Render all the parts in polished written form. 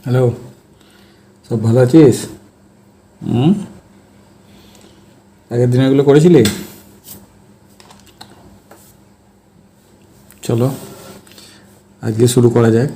Hello, সব ভালো আছিস? হুম, আগের দিন এগুলো করেছিলি? চলো আজকে শুরু করা যাক।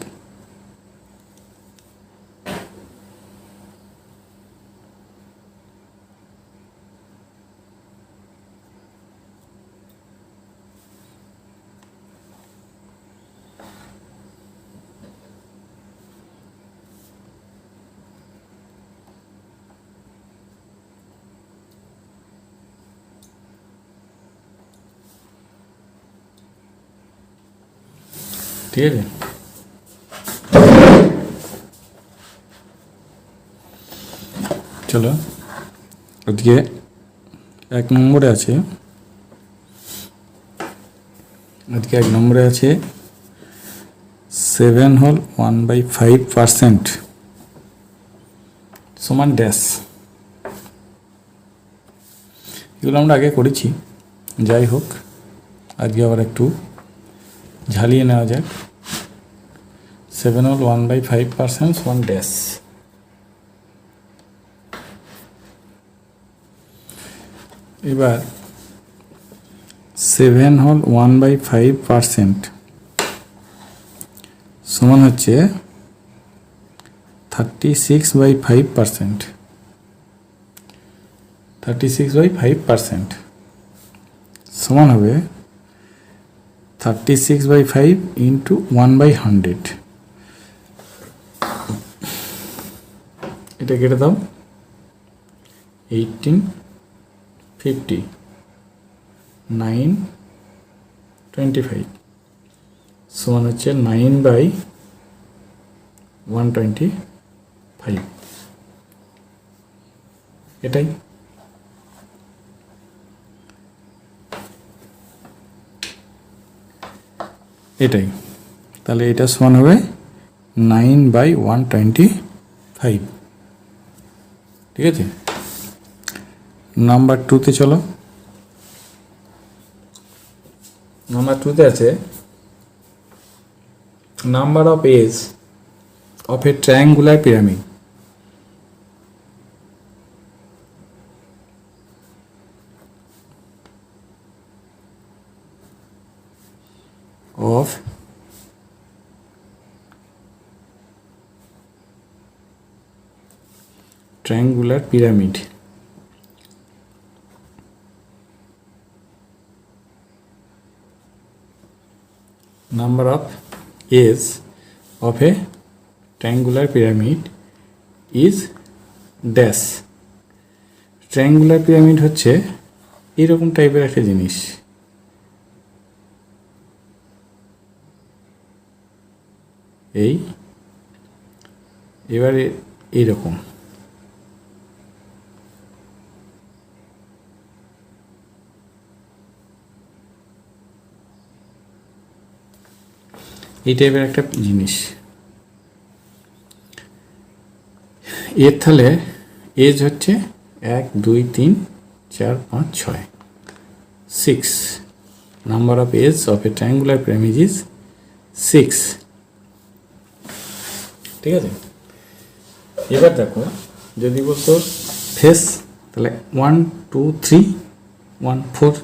ঠিক আছে, চলো আজকে 1 নম্বরে আছে। আজকে 1 নম্বরে আছে 7 হোল 1/5% সমান ড্যাশ। এগুলো আমরা আগে করেছি, যাই হোক আজকে আবার একটু ঝালিয়ে নেওয়া যাক। 7 হোল 1/5% সমান ড্যাশ। এবার 7 হোল 1/5% সমান হচ্ছে 36/5%। 36/5% সমান হবে 36/5 ইন্টু 1/100। এটা কেটে দাও, 1850 925 সমান হচ্ছে 9/125। এটাই এটাই তাহলে এটা সমান হবে 9/125। ঠিক আছে, নাম্বার 2তে চলো। নাম্বার 2তে আছে number of edge of a triangular pyramid of triangular pyramid number of edges of a triangular pyramid is dash। Triangular pyramid হচ্ছে এরকম টাইপের একটা জিনিস। এবারে এইরকম এই টাইপের একটা জিনিস। এর তাহলে এজ হচ্ছে 1 2 3 4 5 6 6। Number of edge of a triangular pyramid is 6। ঠিক আছে, এবার দেখো যদি বলতো ফেস, তাহলে 1 2 3 1 4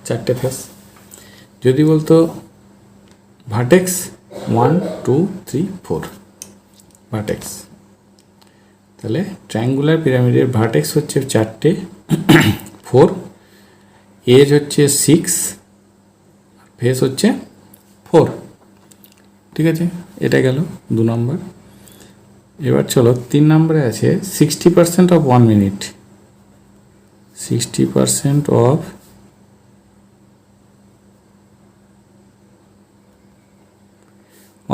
4টে ফেস। যদি বলতো ভার্টেক্স 1 2 3 4 ভার্টেক্স, তাহলে ট্রায়াঙ্গুলার পিরামিডের ভার্টেক্স হচ্ছে 4টে 4, এজ হচ্ছে 6, ফেস হচ্ছে 4। ঠিক আছে, এটা গেল 2 নম্বর। এবার চলো 3 নম্বরে আছে 60% অফ 1 মিনিট। 60% অফ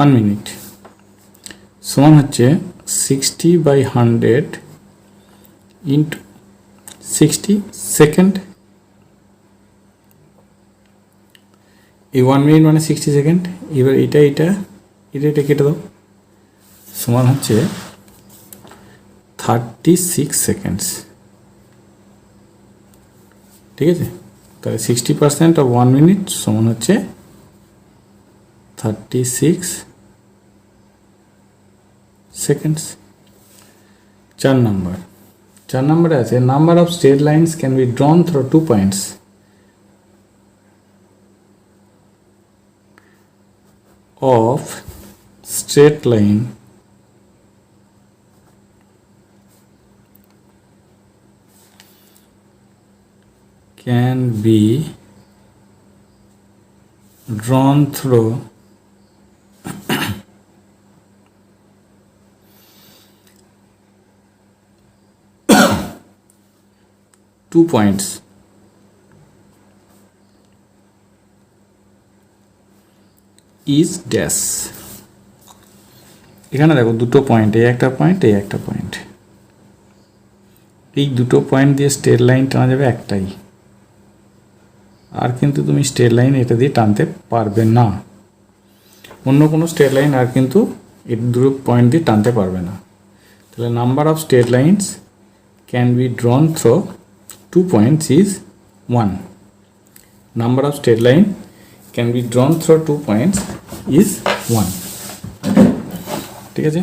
1 মিনিট সমান হচ্ছে 60/100 ইন্টু 60 সেকেন্ড। এই 1 মিনিট মানে 60 সেকেন্ড। এবার এটা কেটে দাও, সমান হচ্ছে 36 সেকেন্ডস। ঠিক আছে, তাহলে 60% অফ 1 মিনিট সমান হচ্ছে 36 সেকেন্ডস। 4 নম্বরে আছে number of straight lines can be ড্রন through 2 points of straight line can be drawn through two points is dash। এখানে দেখো দুটো পয়েন্ট, এই একটা পয়েন্ট, এই একটা পয়েন্ট, এই দুটো পয়েন্ট দিয়ে স্ট্রেট লাইন টানা যাবে একটাই, আর কিন্তু তুমি স্ট্রেট লাইন এটা দিয়ে টানতে পারবে না, অন্য কোনো স্ট্রেট লাইন আর কিন্তু এই দুটো পয়েন্ট দিয়ে টানতে পারবে না। তাহলে number of straight lines can be ড্রন through 2 points is 1। Number of straight line can be ড্রন through 2 points is 1। ঠিক আছে,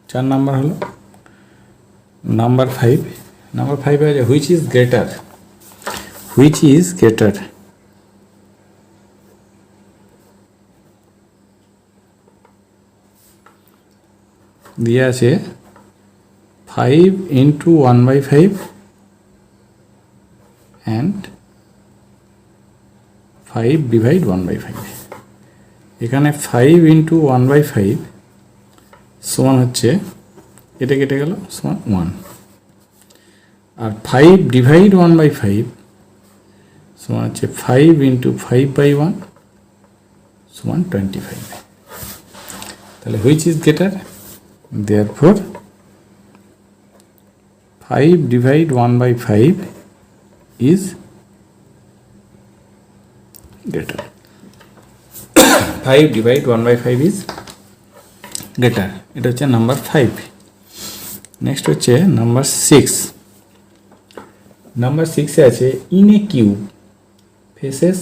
4 নাম্বার হলো। নাম্বার 5 আছে হুইচ ইজ গ্রেটার, দিয়ে আছে 5 into 1/5 and 5 divide 1/5। এখানে 5 into 1/5 সমান হচ্ছে, এটা কেটে গেল, সমান 1, আর 5 divide 1/5 সমান হচ্ছে 5 into 5/1 সমান 25। তাহলে which is greater, therefore 5 divide 1/5 is greater। 5 divide 1/5 is greater। এটা হচ্ছে নাম্বার 5। নেক্সট হচ্ছে নাম্বার 6। নাম্বার 6 আছে in a cube faces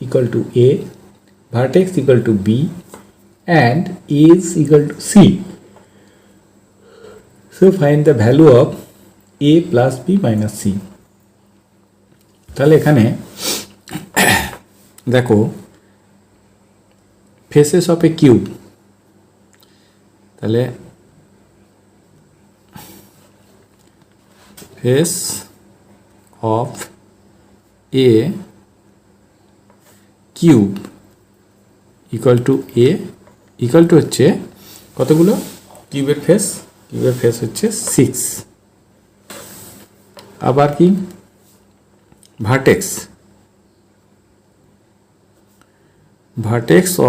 equal to A, vertex equal to B and A is equal to C, so find the value of A plus B minus C। তাহলে এখানে দেখো faces of a cube, তাহলে face of a cube equal to A, equal to হচ্ছে কতগুলো, কিউবের face হচ্ছে 6। আবার কি vertex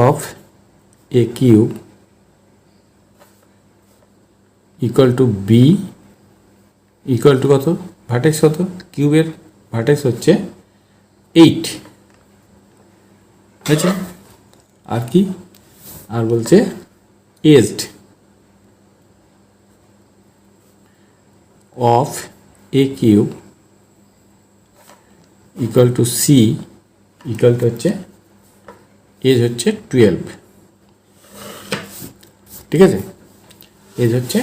of a cube equal to B, equal to কত, ভার্টেক্স কত, কিউবের ভার্টেক্স হচ্ছে 8 হয়েছে। আর কি, আর বলছে এজড of a cube equal to C, equal to হচ্ছে এজ হচ্ছে 12। ঠিক আছে, এজ হচ্ছে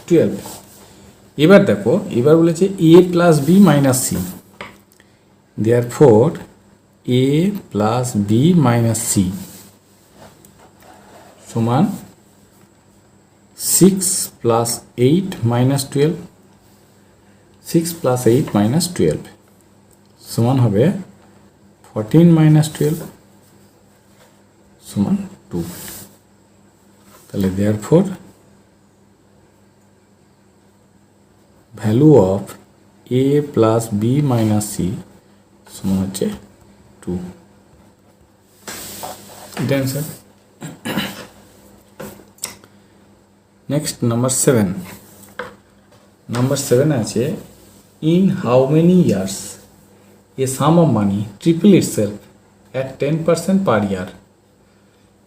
12। এবার দেখো, এবার বলেছে A plus B minus C, therefore A plus B minus C সমান 6 প্লাস 8 মাইনাস 12, 6 প্লাস 8 মাইনাস 12 সমান হবে 14 মাইনাস 12 সমান 2। তাহলে therefore value of A plus B minus C সমান হচ্ছে 2। এটা অ্যান্সার। Next number 7। নাম্বার 7 আছে in how many years A some of money triple itself at 10% per year।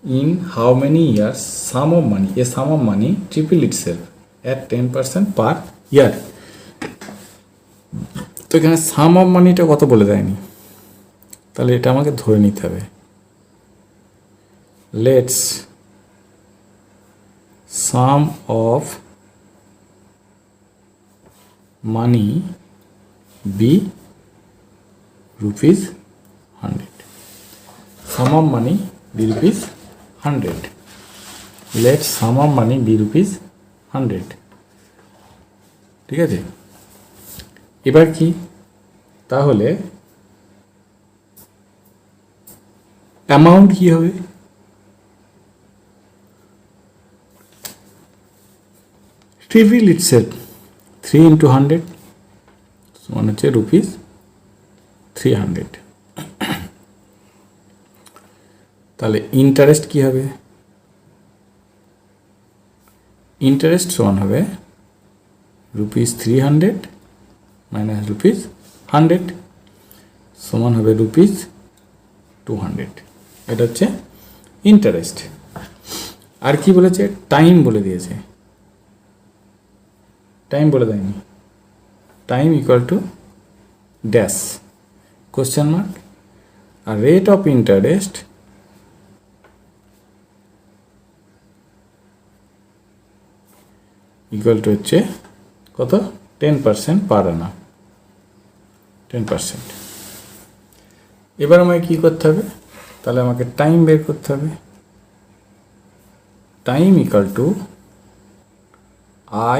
In how many years sum of money, a sum of money triple itself at 10% per year। তো এখানে সাম of মানিটা কত বলে দেয়নি, তাহলে এটা আমাকে ধরে নিতে হবে। Let's sum of money be rupees 100. Sum of money be rupees 100. Let sum of money be rupees 100. ঠিক আছে, এবার কি তাহলে অ্যামাউন্ট কি হবে? ট্রিভিল ইটসেলফ 3 into 100 সমান হচ্ছে রুপিস 300। তাহলে ইন্টারেস্ট কি হবে? ইন্টারেস্ট সমান হবে রুপিস 300 মাইনাস রুপিস 100 সমান হবে রুপিস 200। এটা হচ্ছে ইন্টারেস্ট। আর কি বলেছে? টাইম বলে দিয়েছে। টাইম বলে দেয়নি। Time equal to dash question mark. আর rate of interest equal to হচ্ছে কত? 10% পার আনা, 10%। এবার আমাকে কি করতে হবে? তাহলে আমাকে টাইম বের করতে হবে। Time equal two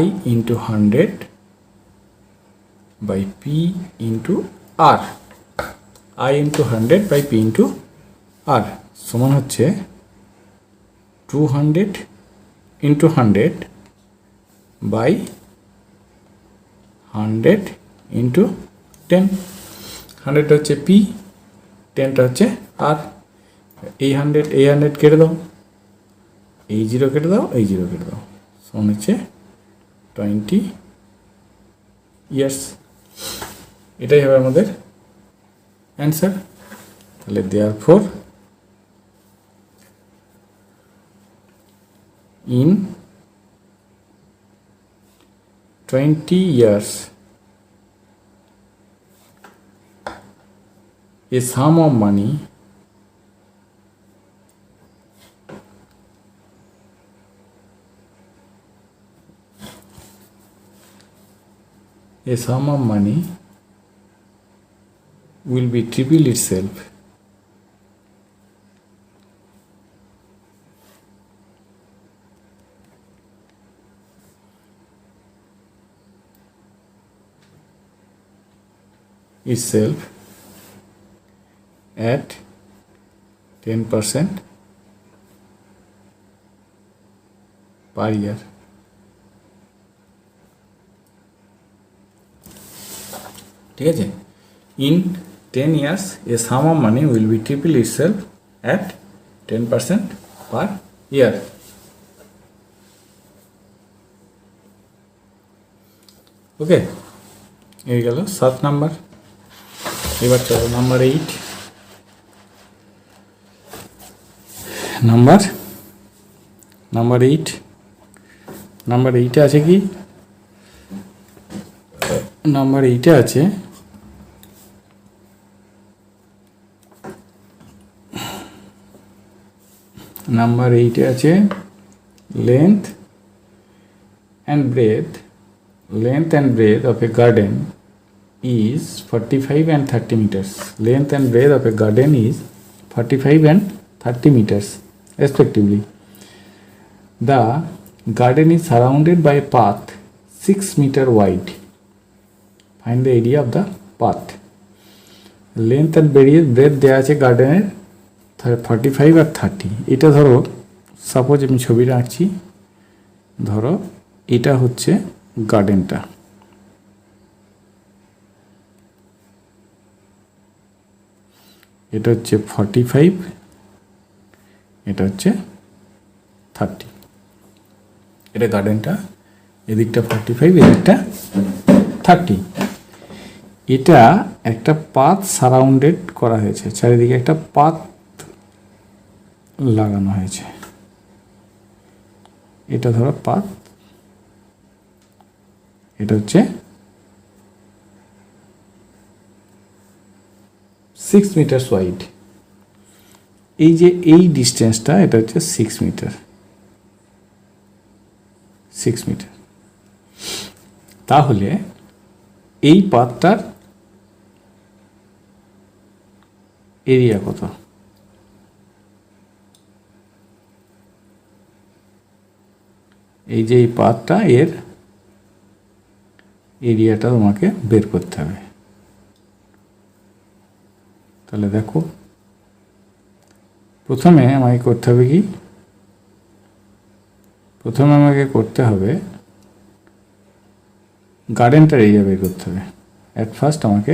I into 100 by P into R। I into 100 by P into R সমান হচ্ছে 200 into 100 by 100 into 10। 100 হচ্ছে P, 10টা হচ্ছে R। এই 100 কেটে দাও, এই 0 কেটে দাও, এই 0 কেটে দাও, সমান হচ্ছে 20 ইয়ার্স। এটাই হবে আমাদের অ্যান্সার। তাহলে therefore in 20 years a sum of money will be triple itself at 10% per year। ঠিক আছে, in 10 years a sum of money will be triple itself at 10% per year। ওকে, এই গেল 7 নাম্বার। এবার চলো নাম্বার 8। নাম্বার 8 আছে কি? Number 8 আছে length and breadth of a garden is 45 and 30 meters। Length and breadth of a garden is 45 and 30 meters respectively। The garden is surrounded by a path 6 meter wide। Find the area of the path। Length and breadth দেওয়া আছে গার্ডেনের 45 আর 30। এটা ধরো suppose আমি ছবিটা আঁকছি, ধরো এটা হচ্ছে গার্ডেনটা, এটা হচ্ছে 45, এটা হচ্ছে 30। এটা গার্ডেনটা, এদিকটা 45, এদিকটা 30। এটা একটা পাথ সারাউন্ডেড করা হয়েছে, চারিদিকে একটা পাথ লাগানো হয়েছে। এটা ধরো পাথ, এটা হচ্ছে 6 মিটার ওয়াইড। এই যে এই ডিস্টেন্সটা, এটা হচ্ছে 6 মিটার। 6 মিটার। তাহলে এই পাথটার এরিয়া কত? এই যে এই পাথটা, এর এরিয়াটা তোমাকে বের করতে হবে। তাহলে দেখো, প্রথমে আমাকে করতে হবে কি? প্রথমে আমাকে করতে হবে গার্ডেনটার এরিয়া বের করতে হবে। অ্যাট ফার্স্ট আমাকে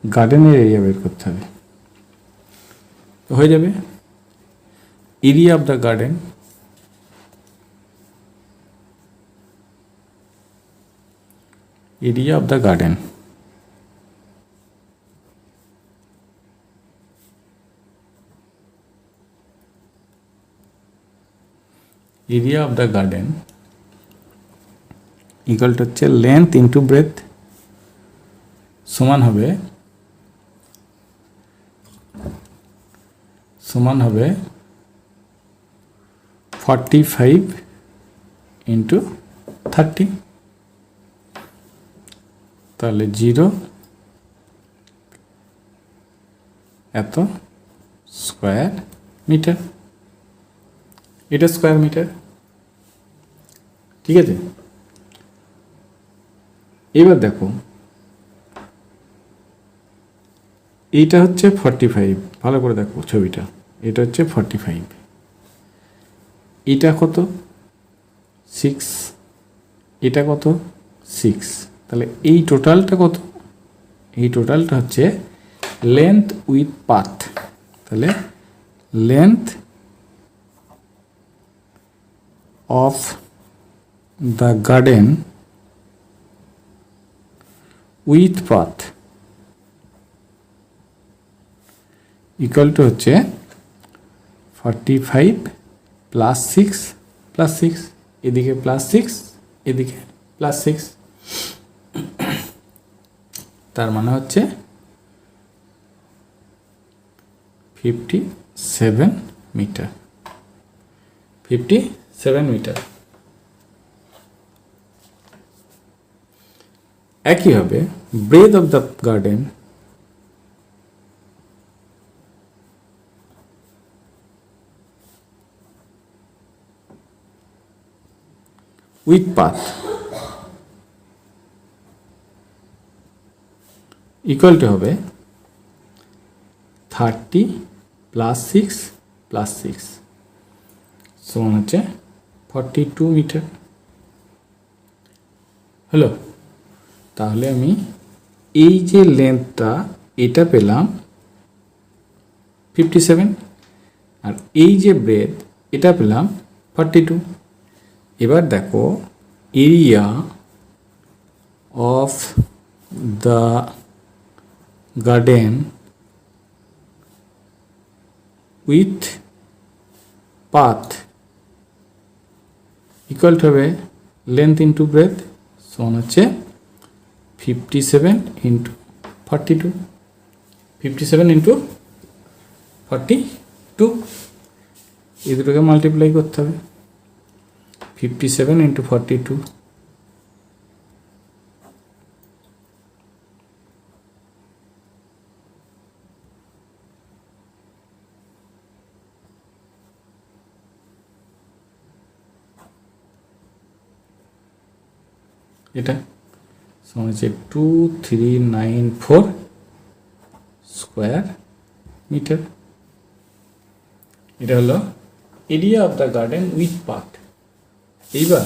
গার্ডেনের এরিয়া বের করতে হবে। তো হয়ে যাবে area of the garden area of the garden area of the garden equal to হচ্ছে length into breadth সমান হবে 45 into 30। তাহলে 0 এত স্কোয়ার মিটার, এটা স্কোয়ার মিটার। ঠিক আছে, এবার দেখো এইটা হচ্ছে 45, ভালো করে দেখো ছবিটা, এটা হচ্ছে 45, এটা কত 6, এটা কত 6। তাহলে এই টোটালটা কত? এই টোটালটা হচ্ছে লেন্থ উইথ পাথ। তাহলে length of the garden with path equal to হচ্ছে 45 প্লাস 6 প্লাস 6, এদিকে প্লাস 6 এদিকে প্লাস 6, তার মানে হচ্ছে 57 মিটার। 57 মিটার। একইভাবে breadth of the garden with path equal to হবে 30 প্লাস 6 প্লাস 6 সমান হচ্ছে 42 মিটার। হলো, তাহলে আমি এই যে লেন্থটা এটা পেলাম 57, আর এই যে ব্রেথ এটা পেলাম 42। এবার দেখো area of the garden with path equal হবে লেন্থ ইন্টু ব্রেথ সমান হচ্ছে 57 ইন্টু 42, 57 ইন্টু 42, এই দুটোকে মাল্টিপ্লাই করতে হবে। 57 ইন্টু 42, এটা সমান হচ্ছে 2394 স্কোয়ার মিটার। এটা হলো area of the garden with path. এইবার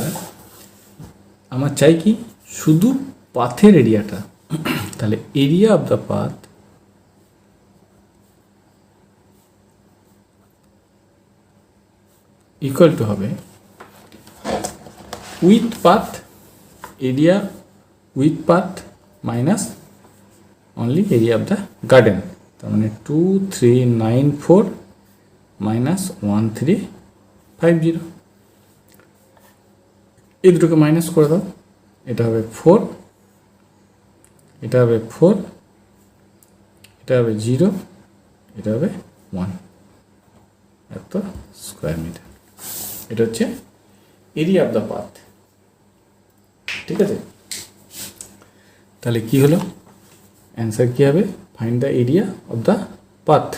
আমার চাই কি শুধু পাথের এরিয়াটা। তাহলে area of the path equal to হবে with path, area with path minus only area of the garden. তার মানে 2394 মাইনাস 1350, এই দুটোকে মাইনাস করে দাও, এটা হবে 4, এটা হবে 4, এটা হবে 0, এটা হবে 1, এত স্কোয়ার মিটার। এটা হচ্ছে এরিয়া অফ দ্য পাথ। ঠিক আছে, তাহলে কি হলো অ্যান্সার কি হবে, find the area of the path.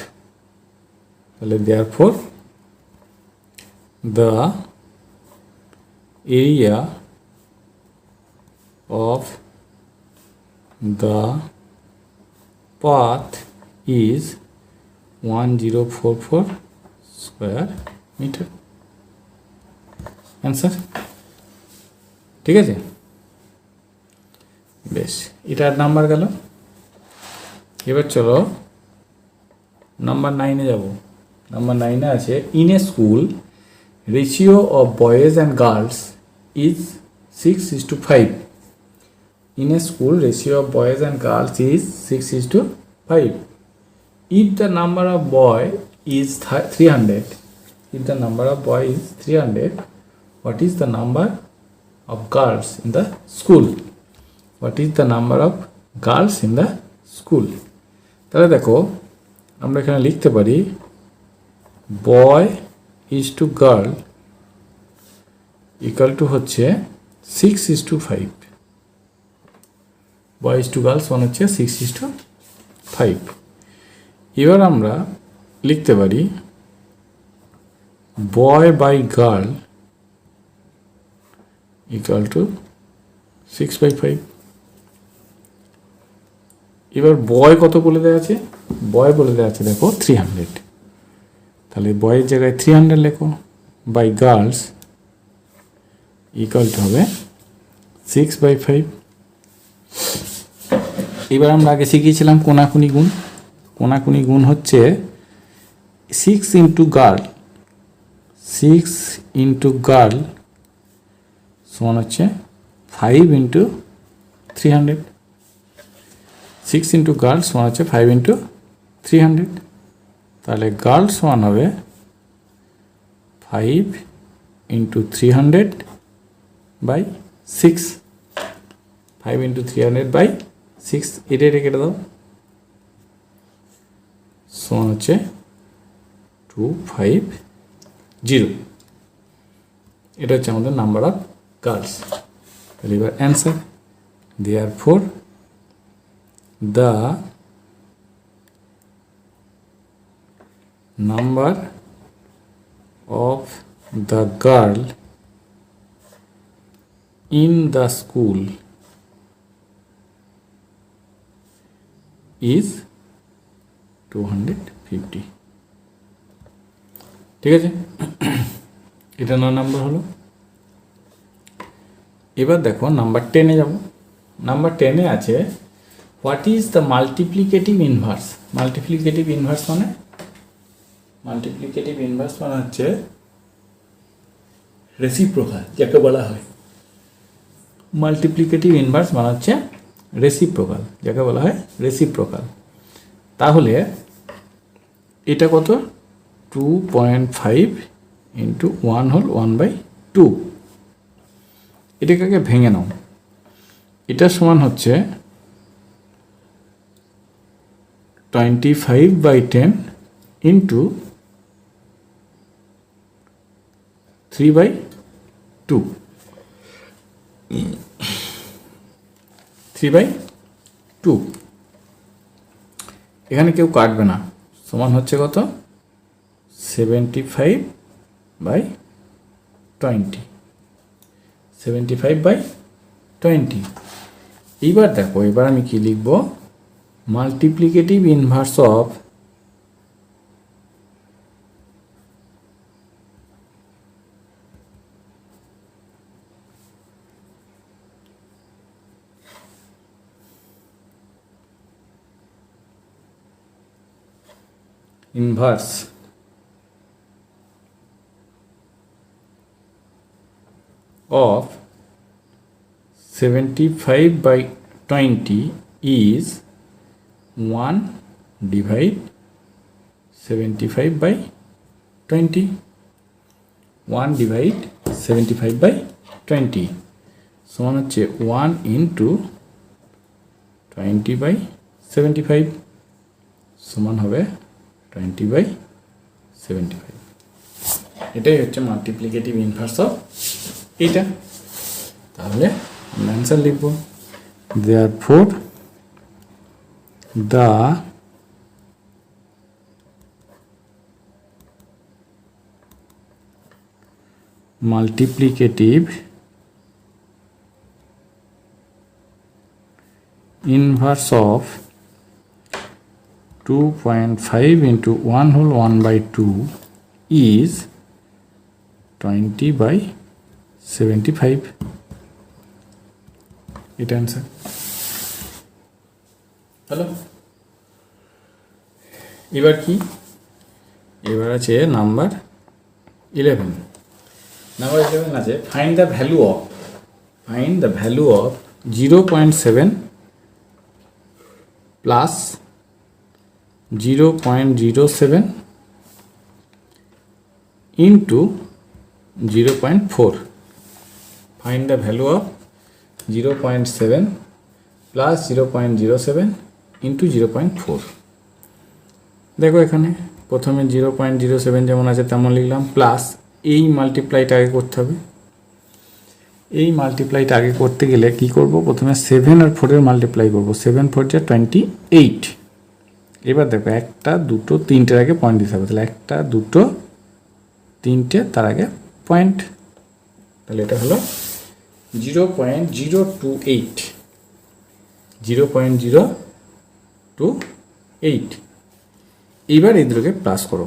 তাহলে therefore the area of the path is 1044 square meter, answer. ঠিক আছে, বেশ, এটার নাম্বার গেল। এবার চলো নাম্বার 9-এ যাব। নাম্বার 9-এ আছে in a school ratio of boys and girls is 6:5। In a school, ratio of boys and girls is 6:5. If the number of boy is 300, if the number of boy is 300, what is the number of girls in the school? What is the number of girls in the school? তাহলে দেখো আমরা এখানে লিখতে পারি boy is to girl equal to হচ্ছে 6:5। Boys two girls one হচ্ছে 6:5। এবার আমরা লিখতে পারি বয় বাই গার্ল ইকুয়াল টু 6/5। এবার বয় কত বলে দেওয়া আছে, বয় বলে দেওয়া আছে দেখো 300, তাহলে বয়ের জায়গায় 300 লেখো, বাই গার্লস ইকুয়াল টু হবে 6/5। এবার আমরা আগে শিখিয়েছিলাম কোনাকুনি গুণ। কোনাকুনি গুণ হচ্ছে 6 ইন্টু গার্ল, 6 ইন্টু গার্ল সমান হচ্ছে 5 ইন্টু 300। 6 ইন্টু গার্ল সমান হচ্ছে 5 ইন্টু 300। তাহলে গার্ল সমান হবে 5 ইন্টু 300 বাই 6। 5 ইন্টু 300 বাই 6, এটা কেটে দাও, সমান হচ্ছে 250। এটা হচ্ছে আমাদের নাম্বার অফ গার্লস। তাহলে এবার answer therefore the number of the girl in the school is 250। ঠিক আছে, এটা 9 নাম্বার হলো। এবার দেখো নাম্বার 10-এ যাব। নাম্বার 10-এ আছে what is the multiplicative inverse. Multiplicative inverse মানে, মাল্টিপ্লিকেটিভ ইনভার্স মানে হচ্ছে রেসিপ্রোকাল যাকে বলা হয়। মাল্টিপ্লিকেটিভ ইনভার্স মানে হচ্ছে রেসিপ্রোকাল যাকে বলা হয় রেসিপ্রোকাল। তাহলে এটা কত, 2.5 ইন্টু 1 হোল 1/2। এটাকে আগে ভেঙে নাও। এটা সমান হচ্ছে 25/10 ইন্টু 3/2। 3/2 এখানে কেউ কাটবে না, সমান হচ্ছে কত 75/20। 75/20। এইবার দেখো, এবার আমি কি লিখব, multiplicative inverse of inverse of 75/20 is 1 divide 75/20। 1 divide 75/20 সমান হচ্ছে 1 ইন্টু 20/75 সমান হবে 20/75। এটাই হচ্ছে মাল্টিপ্লিকেটিভ ইনভার্স অফ এইটা। তাহলে অ্যান্সার লিখব therefore the multiplicative inverse of 2.5 into 1 whole 1 by 2 is 20 by 75. এটা অ্যান্সার। হ্যালো, এবার কি, এবার আছে নাম্বার 11। নাম্বার 11 আছে find the value of 0.7 plus 0.07 into 0.4. Find the value of 0.7 plus 0.07 into 0.4. দেখো এখানে প্রথমে 0.07 যেমন আছে তেমন লিখলাম, প্লাস এই মাল্টিপ্লাইটা আগে করতে হবে। এই মাল্টিপ্লাইটা আগে করতে গেলে কি করব, প্রথমে 7 আর 4 এর মাল্টিপ্লাই করব। 7 4 যা 28। এবার দেখো একটা দুটো তিনটের আগে পয়েন্ট দিতে হবে, তাহলে একটা দুটো তিনটে তার আগে পয়েন্ট, তাহলে এটা হলো 0.028। 0.028। এইবার এই দুটোকে প্লাস করো,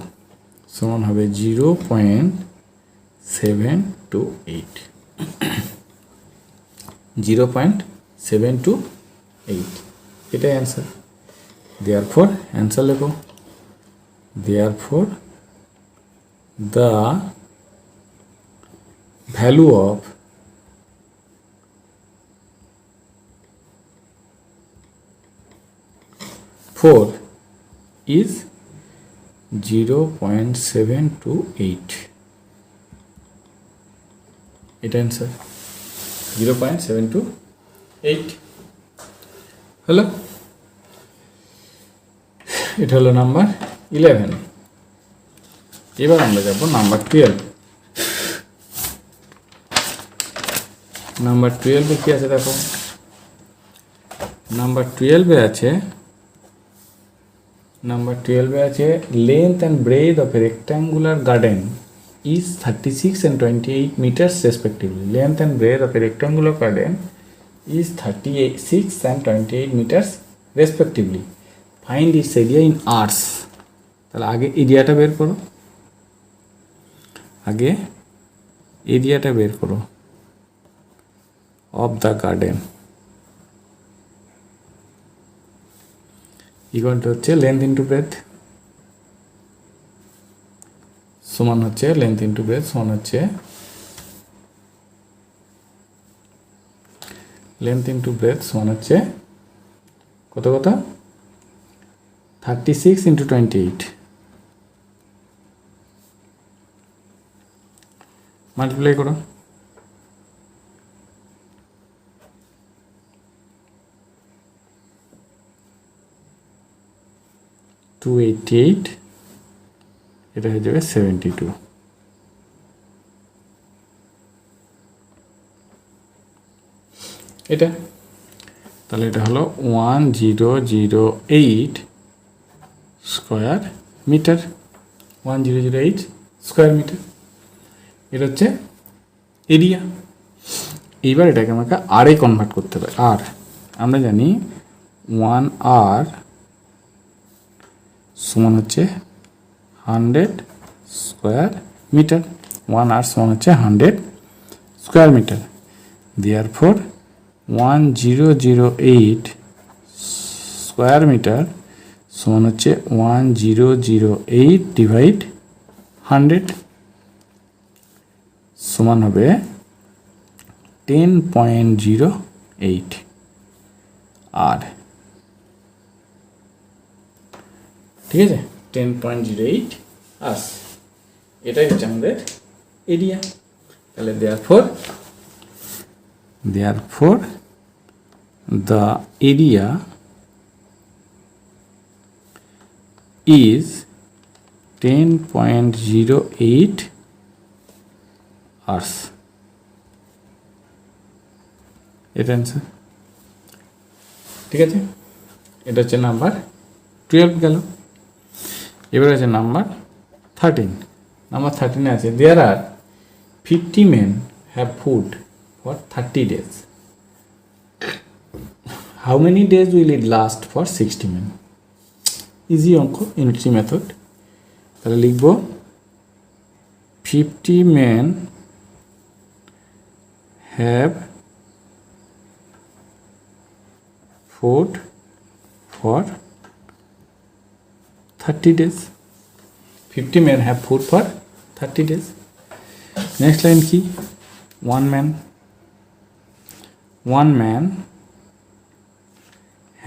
সমান হবে 0.728। 0.728, এটাই অ্যান্সার। therefore answer লেখো therefore the value of four is 0.728. এটা অ্যান্সার 0.728। হলো, এটা হলো নাম্বার 11। এবার আমরা যাব নাম্বার 12। নাম্বার 12 কি আছে দেখো, নাম্বার 12 আছে length and breadth of a rectangular garden is 36 and 28 meters respectively. Length and breadth of a rectangular garden is 36 and 28 meters respectively. Find its area in hours. তাহলে আগে এরিয়াটা বের করো, of the garden equal to হচ্ছে length into breadth সমান হচ্ছে length into breadth সমান হচ্ছে length into breadth সমান হচ্ছে কত 36 into 28 মাল্টিপ্লাই করো, টু 88, এটা হয়ে যাবে 72। এটা তাহলে এটা হলো 1008 স্কয়ার মিটার, 1008 স্কয়ার মিটার। এটা হচ্ছে এরিয়া। এইবার এটাকে আমাকে আরে কনভার্ট করতে হবে। আর আমরা জানি 1 আর সমান হচ্ছে 100 স্কয়ার মিটার। 1 আর সমান হচ্ছে 100 square metre. therefore 1008 square metre সমান হচ্ছে 1008 ডিভাইড 100 সমান হবে 10.08 আর, ঠিক আছে, 10.08 আস। এটাই হচ্ছে আমাদের এরিয়া। তাহলে therefore the area is 10.08 hours। এটা অ্যান্সার। ঠিক আছে, এটা হচ্ছে নাম্বার 12 গেল। এবার আছে নাম্বার 13। নাম্বার 13 আছে দেয়ার আর 50 men have food for 30 days. How many days will it last for 60 men? Easy অঙ্ক, ইউনিটরি মেথড। তাহলে লিখব 50 men have food for 30 days. 50 men have food for 30 days. Next line কি? One man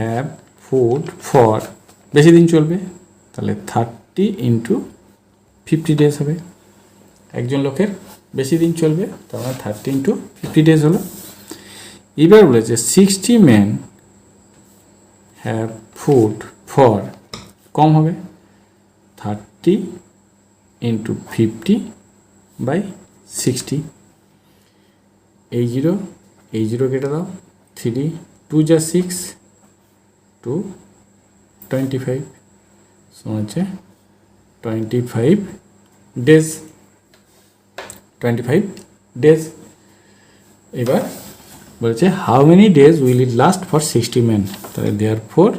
have food for, বেশি দিন চলবে, তাহলে 30 into 50 days হবে। একজন লোকের বেশি দিন চলবে, তাহলে 30 ইন্টু 50 ডেজ হলো। এবার বলেছে 60 men have food for, কম হবে, 30 ইন্টু 50 বাই 60। এই জিরো কেটে দাও, 3 2 যা 6 2 25 সমান হচ্ছে 25 ডেজ। 25 ডেজ। এবার বলছে how many days will it last for 60 men, তাহলে therefore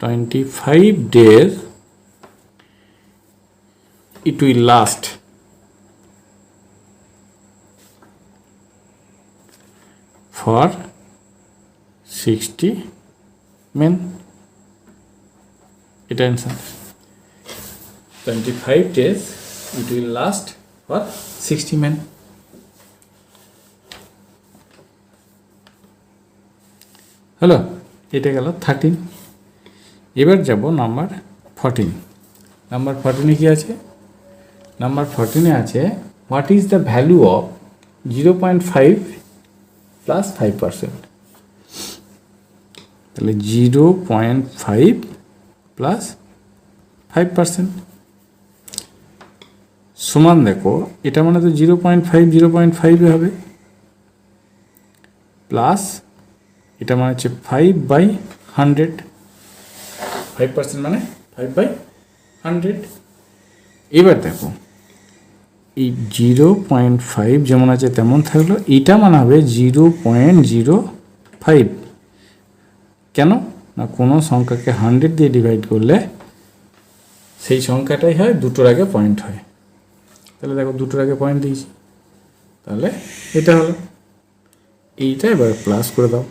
25 days it will last for 60 men. এটা answer. 25 days it will last for 60 men. হলো, এটা গেল 13। এবার যাব নাম্বার 14। নাম্বার 14 কি আছে? নাম্বার 14 আছে what is the value of 0.5 plus 5%। তাহলে 0.5 প্লাস 5% সমান, দেখো এটা মানে তো 0.5 হবে, প্লাস এটা মানে হচ্ছে 5/100। 5% মানে 5/100। এবার দেখো এই 0.5 যেমন আছে তেমন থাকলো, এটা মানে হবে 0.05। কেন না, কোনো সংখ্যাকে 100 দিয়ে ডিভাইড করলে সেই সংখ্যাটাই হয় দুটোর আগে পয়েন্ট হয়। তাহলে দেখো দুটোর আগে পয়েন্ট দিয়েছি, তাহলে এটা হলো। এইটা এবার প্লাস করে দাও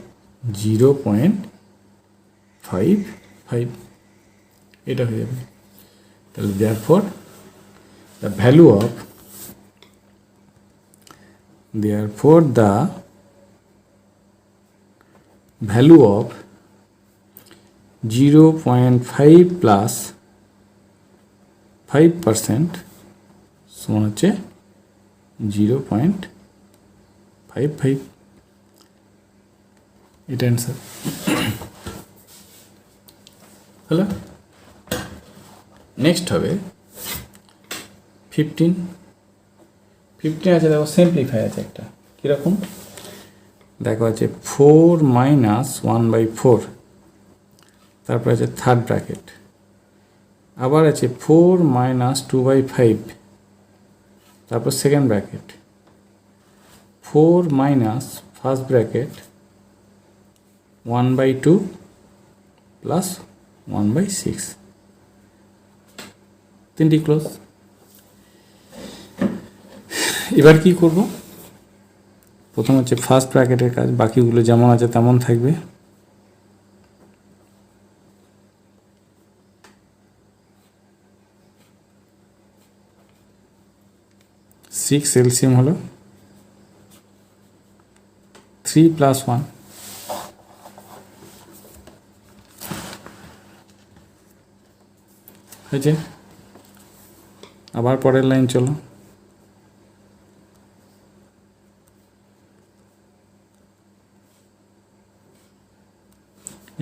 0.55, এটা হয়ে যাবে। তাহলে therefore the value of 0.5 plus 5% সমান হচ্ছে 0.55। এটা অ্যান্সার হলো। নেক্সট হবে 15। আছে, দেখো সিম্পলিফাই আছে একটা, কীরকম দেখো আছে 4 minus 1/4, তারপর আছে থার্ড ব্র্যাকেট, আবার আছে 4 minus 2/5, তারপর second bracket, 4 minus first bracket 1/2 plus 1/6, তিনটি ক্লোজ। এবার কি করব? প্রথম হচ্ছে ফার্স্ট ব্র্যাকেটের কাজ, বাকিগুলো যেমন আছে তেমন থাকবে। সিক্স এলসিএম হলো 3 + 1, হয়েছে। আবার পরের লাইন চলো,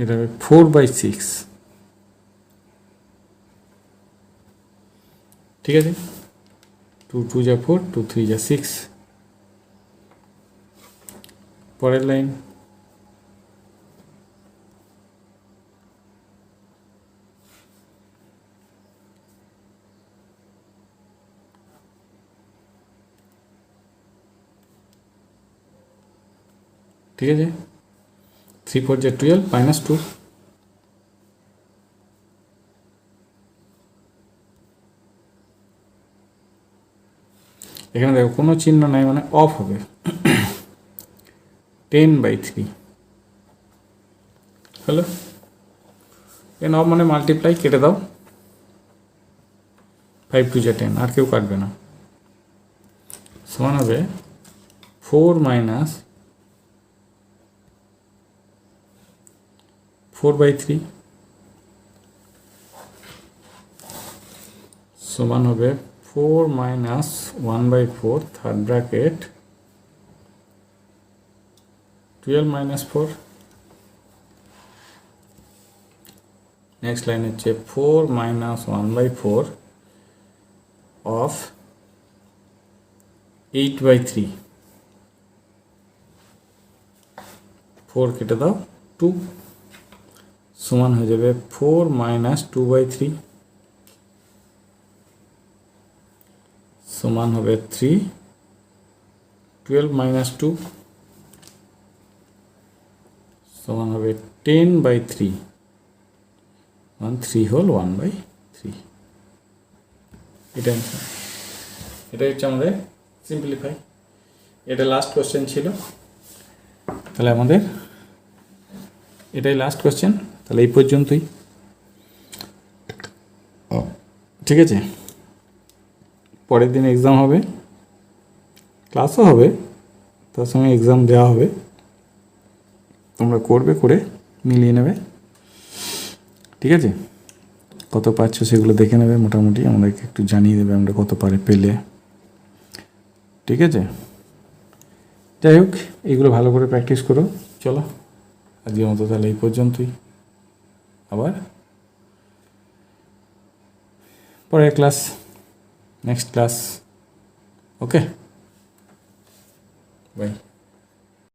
এটা হবে 4/6, ঠিক আছে। 2 2 যা 4, 2 3 যা 6, পরের লাইন, ঠিক আছে। 3 4 = 12 -2, এখানে দেখো কোনো চিহ্ন নাই মানে অফ হবে। 10/3 হলো, এন অফ মানে মাল্টিপ্লাই, কেটে দাও, 5 2 = 10, আর কেউ কাটবে না, সমান হবে 4 - 4/3 সমান হবে 4 - 1/4 থার্ড ব্র্যাকেট 12 - 4। নেক্সট লাইন হচ্ছে 4 - 1/4 অফ 8/3, 4 কেটে দাও 2, সমান হয়ে যাবে 4 - 2/3 সমান হবে 3, 12 - 2 সমান হবে 10/3, 3 হোল 1/3। এটা এটাই হচ্ছে আমাদের সিম্পলিফাই। এটা লাস্ট কোশ্চেন ছিল, তাহলে আমাদের এটাই লাস্ট কোশ্চেন, তাহলে এই পর্যন্তই, ঠিক আছে। পরের দিন এক্সাম হবে, ক্লাসও হবে, তার সঙ্গে এক্সাম দেওয়া হবে, তোমরা করবে, করে মিলিয়ে নেবে, ঠিক আছে। কত পাচ্ছ সেগুলো দেখে নেবে, মোটামুটি আমাদেরকে একটু জানিয়ে দেবে আমরা কত পারে পেলে, ঠিক আছে। যাই হোক, এইগুলো ভালো করে প্র্যাকটিস করো। চলো আজকের মতো তাহলে এই পর্যন্তই, আবার পরের class, next class, okay, by.